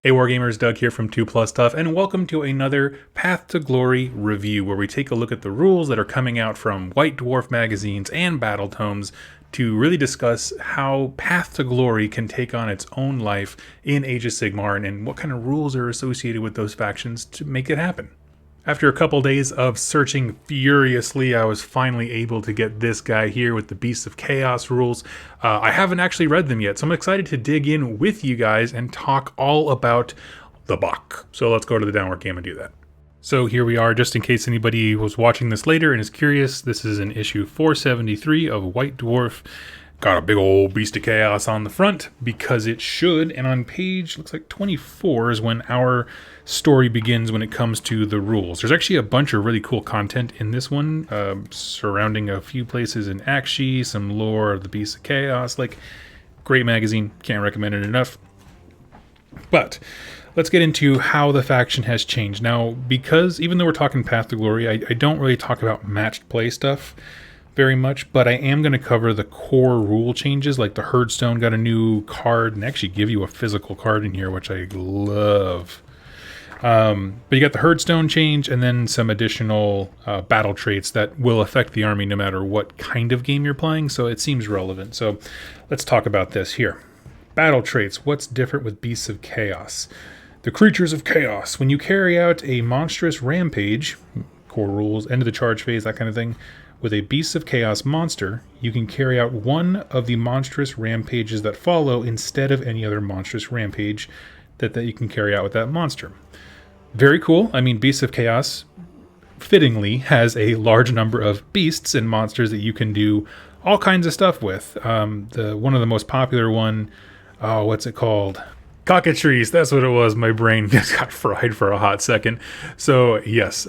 Hey Wargamers, Doug here from 2 Plus Stuff, and welcome to another Path to Glory review, where we take a look at the rules that are coming out from White Dwarf magazines and battle tomes to really discuss how Path to Glory can take on its own life in Age of Sigmar, and what kind of rules are associated with those factions to make it happen. After a couple days of searching furiously, I was finally able to get this guy here with the Beasts of Chaos rules. I haven't actually read them yet, so I'm excited to dig in with you guys and talk all about the book. So let's go to the downward game and do that. So here we are, just in case anybody was watching this later and is curious. This is an issue 473 of White Dwarf. Got a big old Beast of Chaos on the front, because it should, and on page, looks like 24 is when our story begins when it comes to the rules. There's actually a bunch of really cool content in this one, surrounding a few places in Akshi, some lore of the Beast of Chaos. Like, great magazine, can't recommend it enough. But let's get into how the faction has changed. Now, because even though we're talking Path to Glory, I don't really talk about matched play stuff very much, but I am going to cover the core rule changes. Like the Herdstone got a new card and actually give you a physical card in here, which I love. But you got the Herdstone change and then some additional battle traits that will affect the army no matter what kind of game you're playing, so it seems relevant. So let's talk about this here. Battle traits, what's different with Beasts of Chaos? The Creatures of Chaos. When you carry out a monstrous rampage, core rules, end of the charge phase, that kind of thing, with a Beast of Chaos monster, you can carry out one of the monstrous rampages that follow instead of any other monstrous rampage that you can carry out with that monster. Very cool. I mean, Beast of Chaos fittingly has a large number of beasts and monsters that you can do all kinds of stuff with. One of the most popular one, what's it called? Cockatrice, that's what it was. My brain just got fried for a hot second. So yes,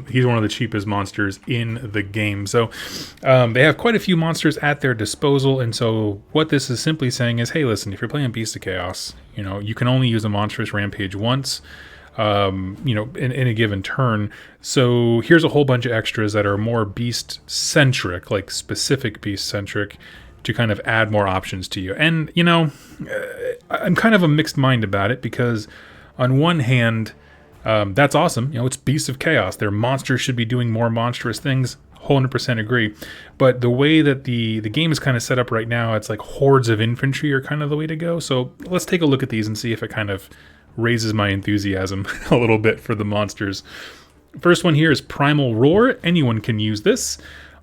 he's one of the cheapest monsters in the game. So they have quite a few monsters at their disposal, and so what this is simply saying is, hey, listen, if you're playing Beast of Chaos, you can only use a monstrous rampage once, in a given turn. So here's a whole bunch of extras that are more beast-centric, like specific beast-centric, to kind of add more options to you. And, I'm kind of a mixed mind about it, because on one hand, that's awesome. It's Beasts of Chaos. Their monsters should be doing more monstrous things. 100% agree. But the way that the game is kind of set up right now, it's like hordes of infantry are kind of the way to go. So let's take a look at these and see if it kind of raises my enthusiasm a little bit for the monsters. First one here is Primal Roar. Anyone can use this.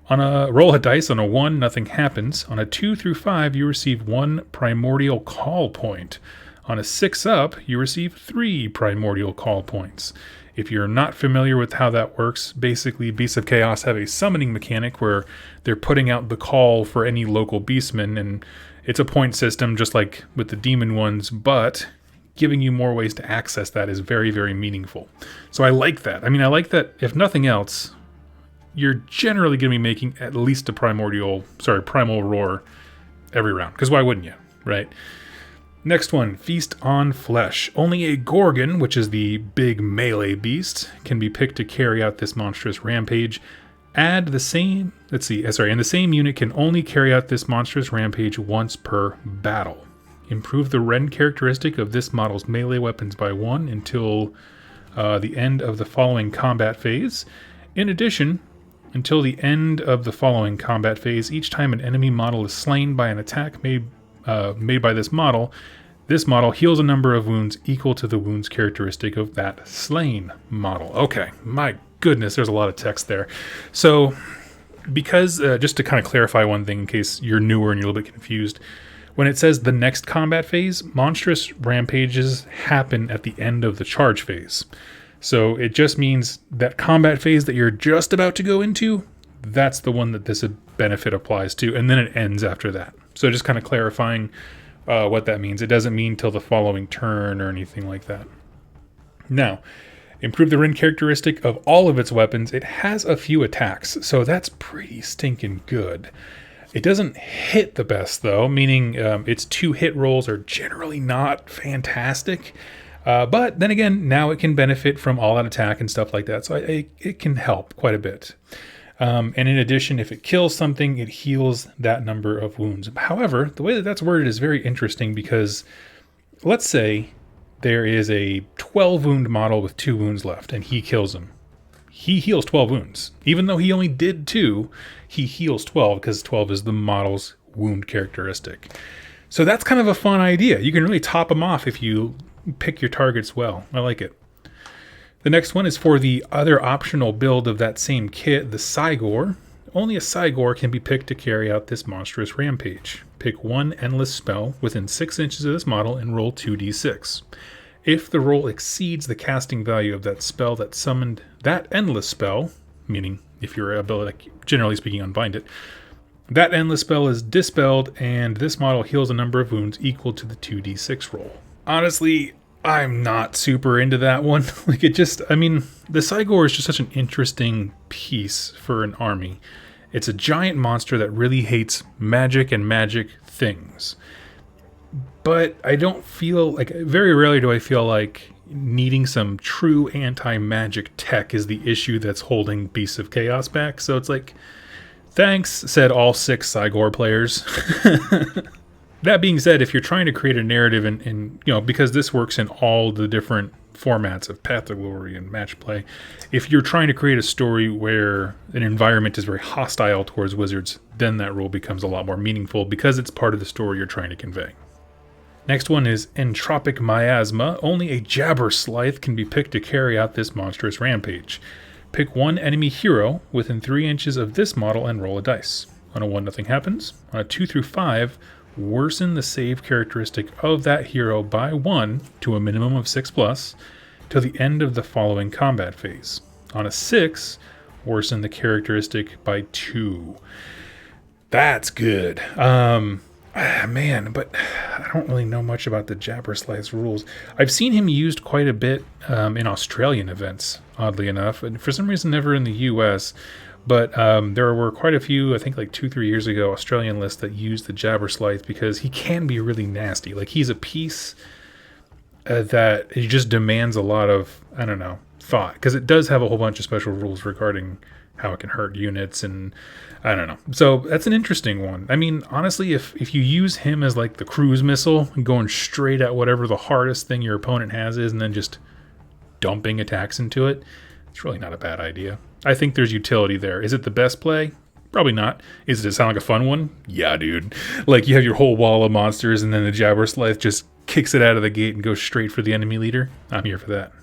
On a roll a dice, on a 1, nothing happens. On a 2 through 5, you receive 1 primordial call point. On a 6 up, you receive 3 primordial call points. If you're not familiar with how that works, basically Beasts of Chaos have a summoning mechanic where they're putting out the call for any local beastmen, and it's a point system just like with the demon ones, but giving you more ways to access that is very, very meaningful. So I like that. I mean, I like that, if nothing else, you're generally going to be making at least a Primal Roar every round. Because why wouldn't you, right? Next one, Feast on Flesh. Only a Gorgon, which is the big melee beast, can be picked to carry out this monstrous rampage. And the same unit can only carry out this monstrous rampage once per battle. Improve the rend characteristic of this model's melee weapons by 1 until the end of the following combat phase. In addition, until the end of the following combat phase, each time an enemy model is slain by an attack made by this model heals a number of wounds equal to the wounds characteristic of that slain model. Okay, my goodness, there's a lot of text there. So, because, just to kind of clarify one thing in case you're newer and you're a little bit confused, when it says the next combat phase, monstrous rampages happen at the end of the charge phase. So it just means that combat phase that you're just about to go into, that's the one that this benefit applies to, and then it ends after that. So just kind of clarifying what that means. It doesn't mean till the following turn or anything like that. Now, improve the rend characteristic of all of its weapons. It has a few attacks, so that's pretty stinking good. It doesn't hit the best, though, meaning its 2 hit rolls are generally not fantastic. But then again, now it can benefit from all-out attack and stuff like that, so it can help quite a bit. And in addition, if it kills something, it heals that number of wounds. However, the way that that's worded is very interesting, because let's say there is a 12 wound model with 2 wounds left, and he kills him. He heals 12 wounds. Even though he only did 2, he heals 12 because 12 is the model's wound characteristic. So that's kind of a fun idea. You can really top him off if you pick your targets well. I like it. The next one is for the other optional build of that same kit, the Sigmar. Only a Sigmar can be picked to carry out this monstrous rampage. Pick one endless spell within 6 inches of this model and roll 2d6. If the roll exceeds the casting value of that spell that summoned that endless spell, meaning if your ability, generally speaking, unbind it, that endless spell is dispelled and this model heals a number of wounds equal to the 2d6 roll. Honestly, I'm not super into that one. The Sigmar is just such an interesting piece for an army. It's a giant monster that really hates magic and magic things. But I don't feel like, very rarely do I feel like needing some true anti-magic tech is the issue that's holding Beasts of Chaos back. So it's like, thanks, said all 6 Sigmar players. That being said, if you're trying to create a narrative and because this works in all the different formats of Path to Glory and match play, if you're trying to create a story where an environment is very hostile towards wizards, then that rule becomes a lot more meaningful because it's part of the story you're trying to convey. Next one is Entropic Miasma. Only a Jabberslythe can be picked to carry out this monstrous rampage. Pick one enemy hero within 3 inches of this model and roll a dice. On a 1, nothing happens. On a 2 through 5, worsen the save characteristic of that hero by 1 to a minimum of 6+, till the end of the following combat phase. On a 6, worsen the characteristic by 2. That's good. But I don't really know much about the Jabberslythe's rules. I've seen him used quite a bit in Australian events, oddly enough, and for some reason never in the US. But there were quite a few, I think like 2-3 years ago, Australian lists that used the Jabberslythe because he can be really nasty. Like, he's a piece that he just demands a lot of, thought. Because it does have a whole bunch of special rules regarding how it can hurt units and So that's an interesting one. I mean, honestly, if you use him as like the cruise missile, going straight at whatever the hardest thing your opponent has is and then just dumping attacks into it, it's really not a bad idea. I think there's utility there. Is it the best play? Probably not. Does it sound like a fun one? Yeah, dude. Like, you have your whole wall of monsters and then the Jabberslythe just kicks it out of the gate and goes straight for the enemy leader. I'm here for that.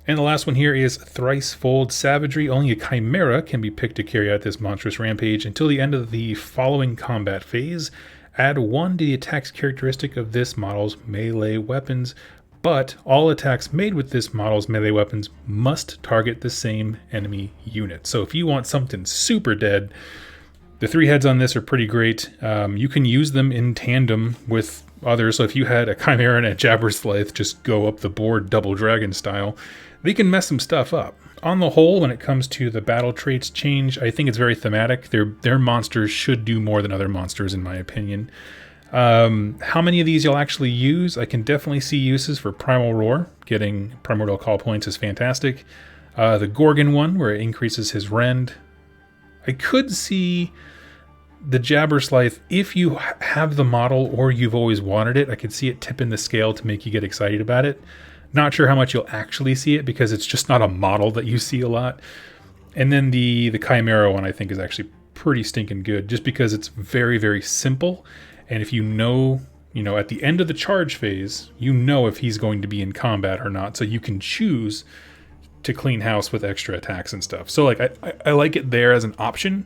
And the last one here is Thricefold Savagery. Only a Chimera can be picked to carry out this monstrous rampage until the end of the following combat phase. Add 1 to the attack's characteristic of this model's melee weapons, but all attacks made with this model's melee weapons must target the same enemy unit. So if you want something super dead, the 3 heads on this are pretty great. You can use them in tandem with others. So if you had a Chimera and a Jabberslythe just go up the board double dragon style, they can mess some stuff up. On the whole, when it comes to the battle traits change, I think it's very thematic. Their monsters should do more than other monsters, in my opinion. How many of these you'll actually use? I can definitely see uses for Primal Roar. Getting Primordial Call points is fantastic. The Gorgon one, where it increases his rend. I could see the Jabberslythe, if you have the model or you've always wanted it, I could see it tipping the scale to make you get excited about it. Not sure how much you'll actually see it because it's just not a model that you see a lot. And then the Chimera one I think is actually pretty stinking good just because it's very, very simple. And if at the end of the charge phase, if he's going to be in combat or not. So you can choose to clean house with extra attacks and stuff. So I like it there as an option.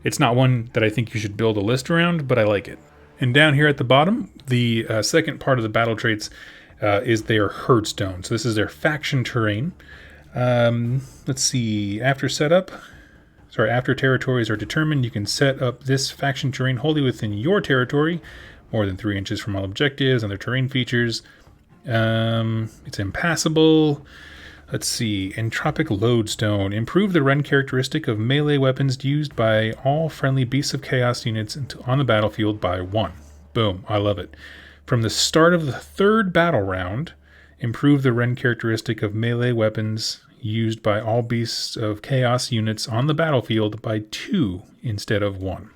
It's not one that I think you should build a list around, but I like it. And down here at the bottom, the second part of the battle traits is their Herdstone. So this is their faction terrain. Let's see. After territories are determined, you can set up this faction terrain wholly within your territory, more than 3 inches from all objectives and their terrain features. It's impassable. Let's see. Entropic Lodestone. Improve the rend characteristic of melee weapons used by all friendly Beasts of Chaos units on the battlefield by 1. Boom. I love it. From the start of the 3rd battle round, improve the rend characteristic of melee weapons used by all Beasts of Chaos units on the battlefield by 2 instead of 1.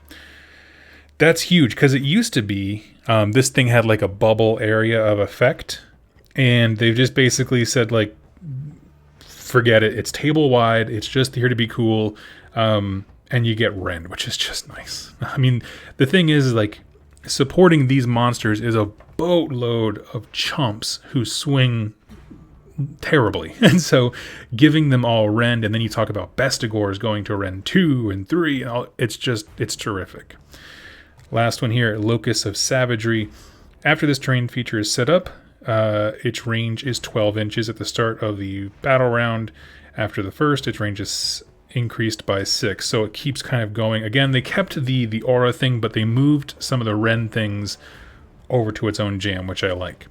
That's huge because it used to be this thing had like a bubble area of effect. And they've just basically said, like, forget it. It's table wide. It's just here to be cool. And you get rend, which is just nice. I mean, the thing is, like, supporting these monsters is a boatload of chumps who swing terribly. And so giving them all rend, and then you talk about Bestigors going to rend 2 and 3, and all, it's terrific. Last one here, Locus of Savagery. After this terrain feature is set up, its range is 12 inches at the start of the battle round. After the first, its range is increased by 6, so it keeps kind of going. Again, they kept the aura thing, but they moved some of the rend things over to its own jam, which I like.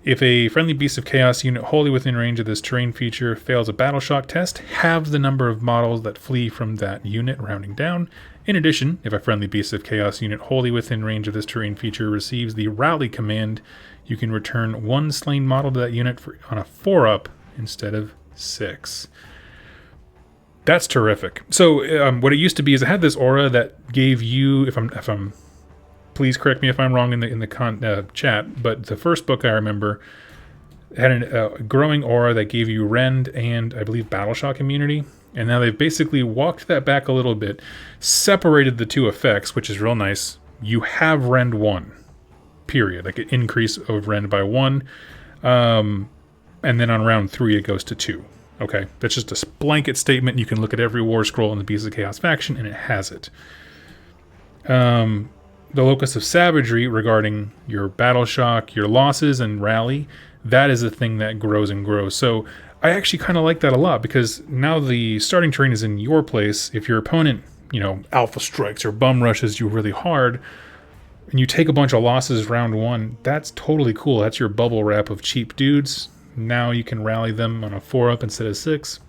If a friendly Beast of Chaos unit wholly within range of this terrain feature fails a battle shock test, halve the number of models that flee from that unit, rounding down. In addition, if a friendly Beast of Chaos unit wholly within range of this terrain feature receives the rally command, you can return 1 slain model to that unit on a 4-up instead of 6. That's terrific. So what it used to be is it had this aura that gave you, if I'm please correct me if I'm wrong in the chat, but the first book I remember had a growing aura that gave you rend and I believe battle shock immunity. And now they've basically walked that back a little bit, separated the two effects, which is real nice. You have rend 1, period, like an increase of rend by 1. And then on round 3, it goes to 2. Okay, that's just a blanket statement. You can look at every war scroll in the Beast of Chaos faction, and it has it. The Locus of Savagery regarding your battle shock, your losses, and rally, that is a thing that grows and grows. So I actually kind of like that a lot, because now the starting terrain is in your place. If your opponent, alpha strikes or bum rushes you really hard, and you take a bunch of losses round 1, that's totally cool. That's your bubble wrap of cheap dudes. Now you can rally them on a 4-up instead of 6.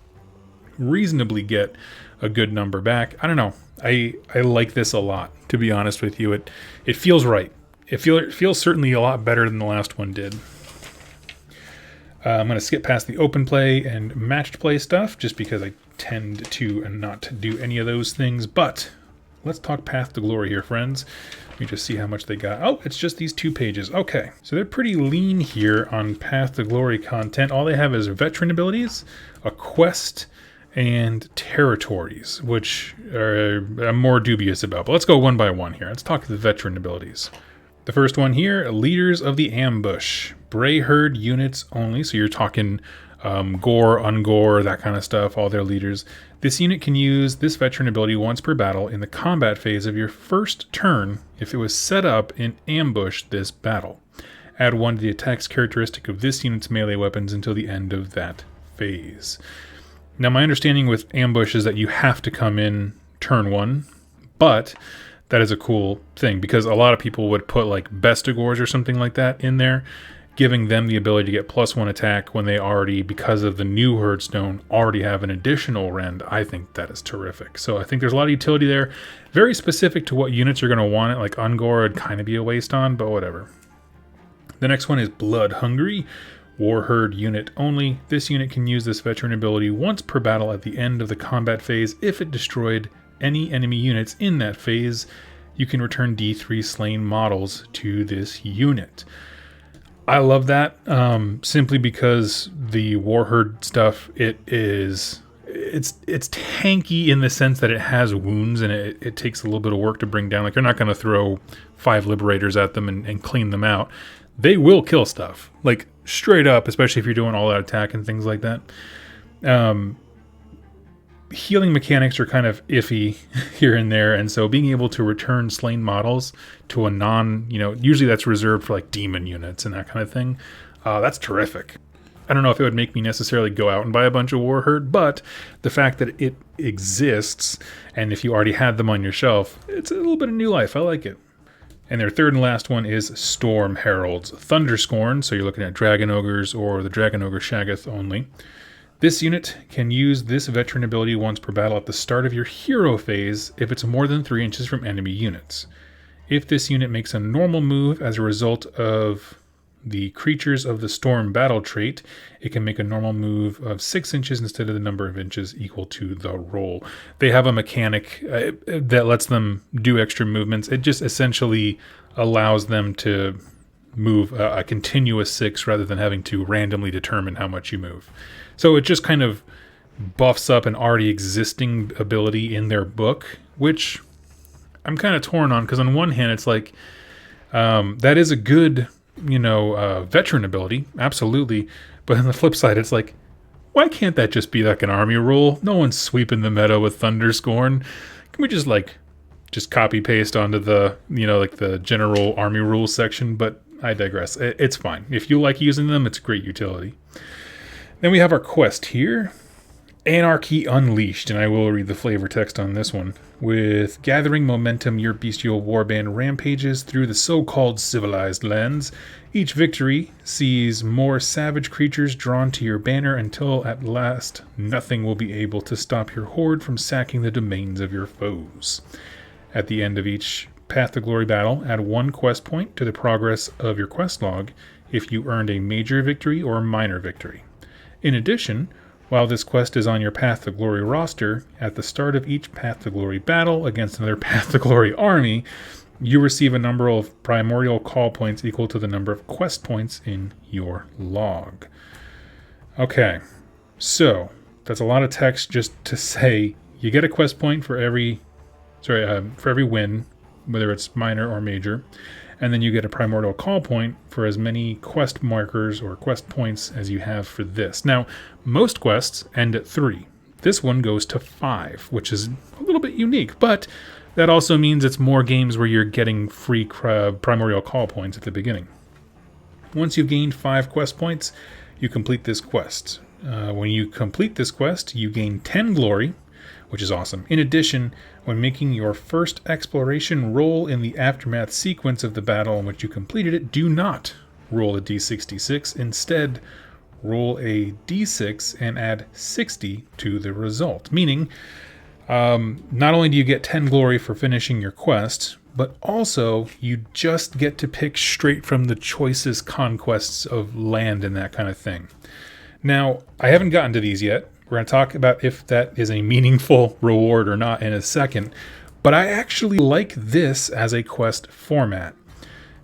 Reasonably get a good number back. I don't know. I like this a lot, to be honest with you. It feels right. It feels certainly a lot better than the last one did. I'm going to skip past the open play and matched play stuff, just because I tend to not do any of those things. But let's talk Path to Glory here, friends. Let me just see how much they got. Oh, it's just these 2 pages. Okay, so they're pretty lean here on Path to Glory content. All they have is veteran abilities, a quest, and territories, which I'm more dubious about. But let's go one by one here. Let's talk the veteran abilities. The first one here, Leaders of the Ambush. Bray Herd units only, so you're talking gore, ungore, that kind of stuff, all their leaders. This unit can use this veteran ability once per battle in the combat phase of your first turn if it was set up in ambush this battle. Add 1 to the attack's characteristic of this unit's melee weapons until the end of that phase. Now, my understanding with ambush is that you have to come in turn 1, but that is a cool thing, because a lot of people would put like Bestigors or something like that in there, giving them the ability to get +1 attack when they already, because of the new Herdstone, already have an additional rend. I think that is terrific. So I think there's a lot of utility there. Very specific to what units you're going to want it. Like Ungor would kind of be a waste on, but whatever. The next one is Blood Hungry. War Herd unit only. This unit can use this veteran ability once per battle at the end of the combat phase. If it destroyed any enemy units in that phase, you can return D3 slain models to this unit. I love that, simply because the War Herd stuff, it's tanky in the sense that it has wounds, and it takes a little bit of work to bring down. Like, you're not going to throw 5 Liberators at them and clean them out. They will kill stuff, like straight up, especially if you're doing all-out attack and things like that. Healing mechanics are kind of iffy here and there, and so being able to return slain models to a usually that's reserved for like demon units and that kind of thing, that's terrific. I don't know if it would make me necessarily go out and buy a bunch of War Herd, but the fact that it exists, and if you already had them on your shelf, it's a little bit of new life. I like it. And their third and last one is Storm Heralds. Thunderscorn, so you're looking at Dragon Ogres or the Dragon Ogre Shaggoth only. This unit can use this veteran ability once per battle at the start of your hero phase if it's more than 3 inches from enemy units. If this unit makes a normal move as a result of the Creatures of the Storm battle trait, it can make a normal move of 6 inches instead of the number of inches equal to the roll. They have a mechanic that lets them do extra movements. It just essentially allows them to move a continuous 6 rather than having to randomly determine how much you move. So it just kind of buffs up an already existing ability in their book, which I'm kind of torn on, because on one hand it's like that is a good, veteran ability, absolutely, but on the flip side it's like, why can't that just be like an army rule? No one's sweeping the meta with Thunderscorn. Can we just copy paste onto the the general army rules section? But I digress. It's fine if you like using them. It's a great utility. Then we have our quest here. Anarchy Unleashed, and I will read the flavor text on this one. With gathering momentum, your bestial warband rampages through the so-called civilized lands. Each victory sees more savage creatures drawn to your banner until at last nothing will be able to stop your horde from sacking the domains of your foes. At the end of each Path to Glory battle, add 1 quest point to the progress of your quest log if you earned a major victory or minor victory. In addition, while this quest is on your Path to Glory roster, at the start of each Path to Glory battle against another Path to Glory army, you receive a number of primordial call points equal to the number of quest points in your log. Okay, so that's a lot of text just to say you get a quest point for every win, whether it's minor or major, and then you get a primordial call point for as many quest markers or quest points as you have for this. Now, most quests end at 3. This one goes to 5, which is a little bit unique, but that also means it's more games where you're getting free primordial call points at the beginning. Once you've gained 5 quest points, you complete this quest. When you complete this quest, you gain 10 glory, which is awesome. In addition, when making your first exploration roll in the aftermath sequence of the battle in which you completed it, do not roll a d66. Instead, roll a d6 and add 60 to the result. Meaning, not only do you get 10 glory for finishing your quest, but also you just get to pick straight from the choicest conquests of land and that kind of thing. Now, I haven't gotten to these yet. We're going to talk about if that is a meaningful reward or not in a second. But I actually like this as a quest format.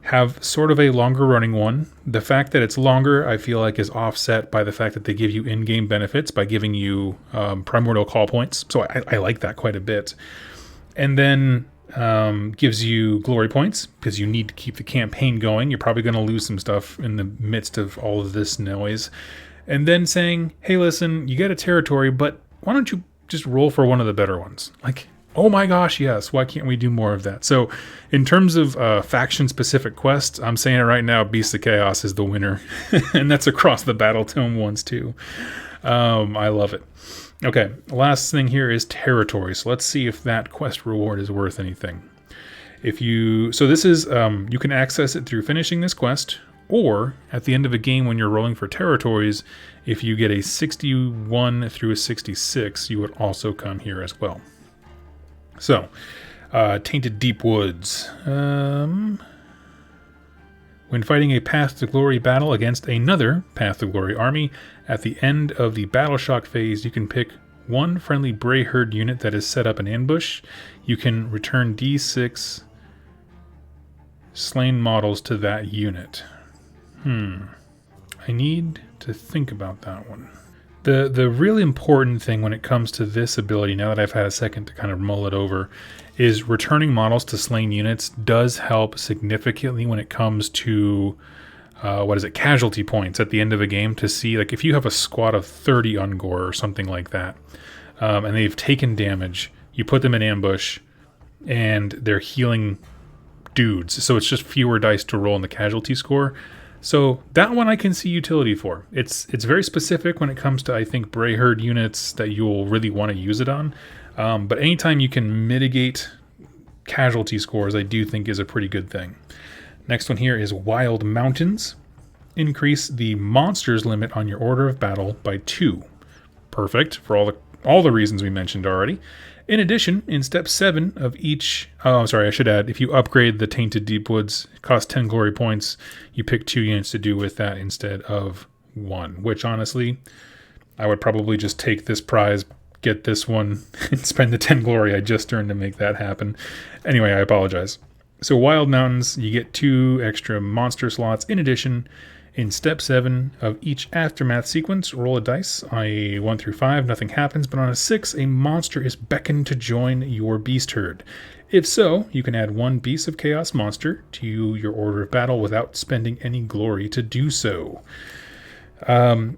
Have sort of a longer running one. The fact that it's longer, I feel like, is offset by the fact that they give you in-game benefits by giving you primordial call points. So I like that quite a bit. And then gives you glory points because you need to keep the campaign going. You're probably going to lose some stuff in the midst of all of this noise. And then saying, hey, listen, you get a territory, but why don't you just roll for one of the better ones? Like, oh my gosh, yes, why can't we do more of that? So in terms of faction-specific quests, I'm saying it right now, Beast of Chaos is the winner. And that's across the Battle Tome ones too. I love it. Okay, last thing here is territory. So let's see if that quest reward is worth anything. So this is, you can access it through finishing this quest, or at the end of a game when you're rolling for territories, if you get a 61 through a 66, you would also come here as well. So, Tainted Deep Woods. When fighting a Path to Glory battle against another Path to Glory army, at the end of the Battle Shock phase, you can pick one friendly Bray Herd unit that is set up an ambush. You can return D6 slain models to that unit. I need to think about that one. The really important thing when it comes to this ability, now that I've had a second to kind of mull it over, is returning models to slain units does help significantly when it comes to, casualty points at the end of a game, to see, like, if you have a squad of 30 Ungor or something like that, and they've taken damage, you put them in ambush, and they're healing dudes, so it's just fewer dice to roll in the casualty score. So that one I can see utility for. It's very specific when it comes to, I think, Bray Herd units that you'll really want to use it on. But anytime you can mitigate casualty scores, I do think is a pretty good thing. Next one here is Wild Mountains. Increase the monsters limit on your order of battle by 2. Perfect for all the reasons we mentioned already. In addition, in step 7 of each... Oh, I'm sorry, I should add, if you upgrade the Tainted Deep Woods, it costs 10 glory points. You pick 2 units to do with that instead of 1, which honestly, I would probably just take this prize, get this one, and spend the 10 glory I just earned to make that happen. Anyway, I apologize. So Wild Mountains, you get 2 extra monster slots. In addition, in step 7 of each Aftermath sequence, roll a dice. On a 1 through 5, nothing happens, but on a 6, a monster is beckoned to join your beast herd. If so, you can add 1 Beast of Chaos monster to your order of battle without spending any glory to do so. And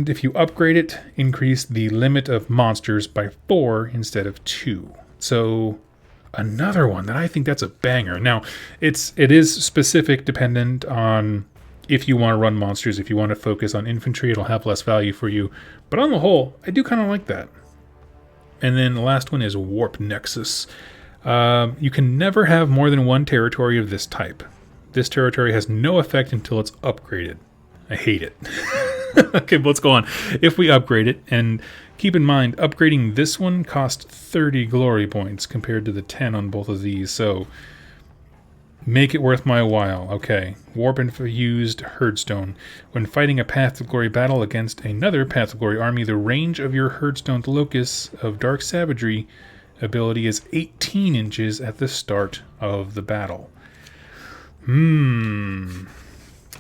if you upgrade it, increase the limit of monsters by 4 instead of 2. So another one that I think that's a banger. Now, it is specific dependent on if you want to run monsters. If you want to focus on infantry, it'll have less value for you. But on the whole, I do kind of like that. And then the last one is Warp Nexus. You can never have more than 1 territory of this type. This territory has no effect until it's upgraded. I hate it. Okay, but let's go on. If we upgrade it, and keep in mind, upgrading this one cost 30 glory points compared to the 10 on both of these, so make it worth my while. Okay, Warp Infused Herdstone. When fighting a Path to Glory battle against another Path to Glory army, the range of your Herdstone's Locus of Dark Savagery ability is 18 inches at the start of the battle.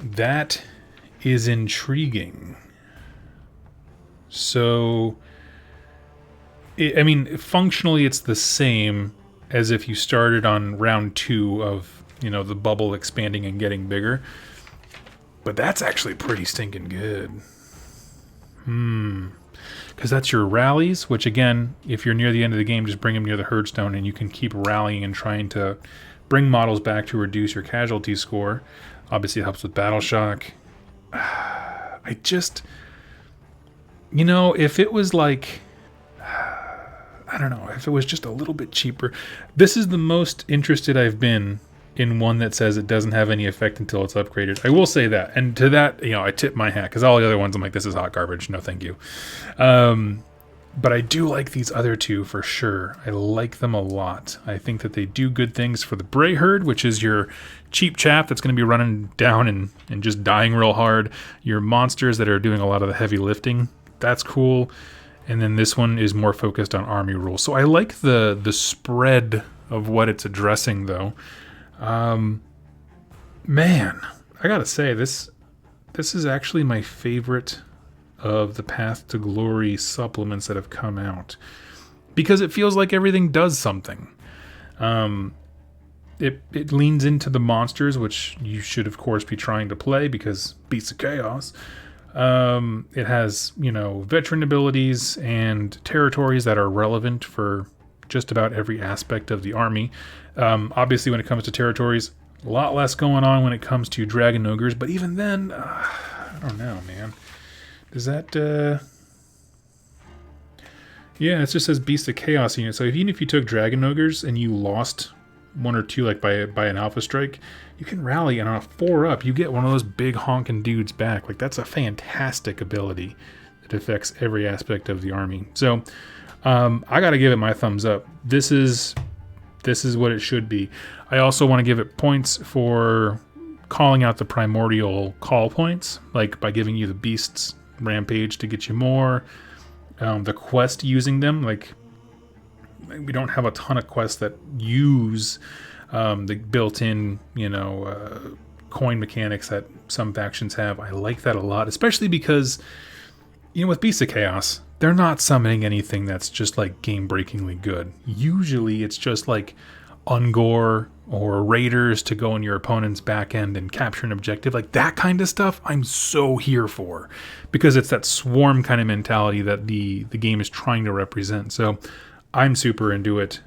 That is intriguing. So, I mean, functionally it's the same as if you started on round 2 of, the bubble expanding and getting bigger. But that's actually pretty stinking good. Because that's your rallies, which again, if you're near the end of the game, just bring them near the Herdstone and you can keep rallying and trying to bring models back to reduce your casualty score. Obviously it helps with battle shock. I just, if it was like, I don't know, if it was just a little bit cheaper. This is the most interested I've been in one that says it doesn't have any effect until it's upgraded. I will say that. And to that, I tip my hat, because all the other ones I'm like, this is hot garbage. No, thank you. But I do like these other 2 for sure. I like them a lot. I think that they do good things for the Bray Herd, which is your cheap chap that's going to be running down and just dying real hard. Your monsters that are doing a lot of the heavy lifting. That's cool. And then this one is more focused on army rules. So I like the spread of what it's addressing, though. Man, I gotta say, this is actually my favorite of the Path to Glory supplements that have come out, because it feels like everything does something. It leans into the monsters, which you should of course be trying to play because Beasts of Chaos. It has, veteran abilities and territories that are relevant for just about every aspect of the army. Obviously when it comes to territories, a lot less going on when it comes to Dragon Ogres, but even then, I don't know, man. Does that, yeah, it just says Beast of Chaos unit. So even if you took Dragon Ogres and you lost 1 or 2, like by an Alpha Strike, you can rally, and on a 4-up, you get one of those big honking dudes back. Like, that's a fantastic ability that affects every aspect of the army. So, I gotta give it my thumbs up. This is what it should be. I also want to give it points for calling out the primordial call points, like by giving you the Beasts Rampage to get you more. The quest using them, like we don't have a ton of quests that use the built-in, coin mechanics that some factions have. I like that a lot, especially because, with Beasts of Chaos, they're not summoning anything that's just like game-breakingly good. Usually it's just like Ungor or Raiders to go in your opponent's back end and capture an objective. Like that kind of stuff I'm so here for, because it's that swarm kind of mentality that the game is trying to represent. So I'm super into it.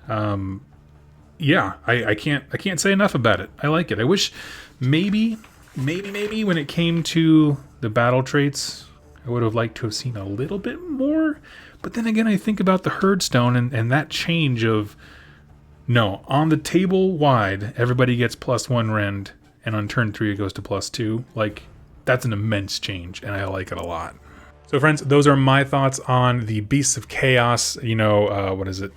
Yeah, I can't say enough about it. I like it. I wish maybe when it came to the battle traits, I would have liked to have seen a little bit more. But then again, I think about the Herdstone and that change of, no, on the table wide, everybody gets +1 rend, and on turn 3 it goes to +2. Like, that's an immense change, and I like it a lot. So friends, those are my thoughts on the Beasts of Chaos. What is it?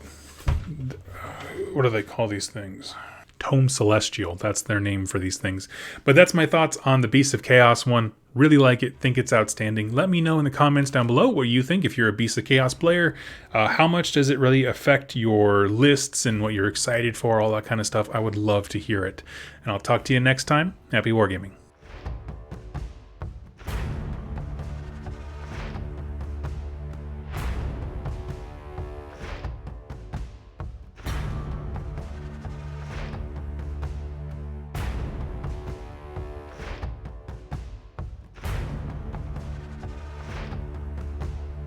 What do they call these things? Tome Celestial. That's their name for these things. But that's my thoughts on the Beasts of Chaos one. Really like it, think it's outstanding. Let me know in the comments down below what you think if you're a Beasts of Chaos player. How much does it really affect your lists and what you're excited for, all that kind of stuff. I would love to hear it. And I'll talk to you next time. Happy wargaming.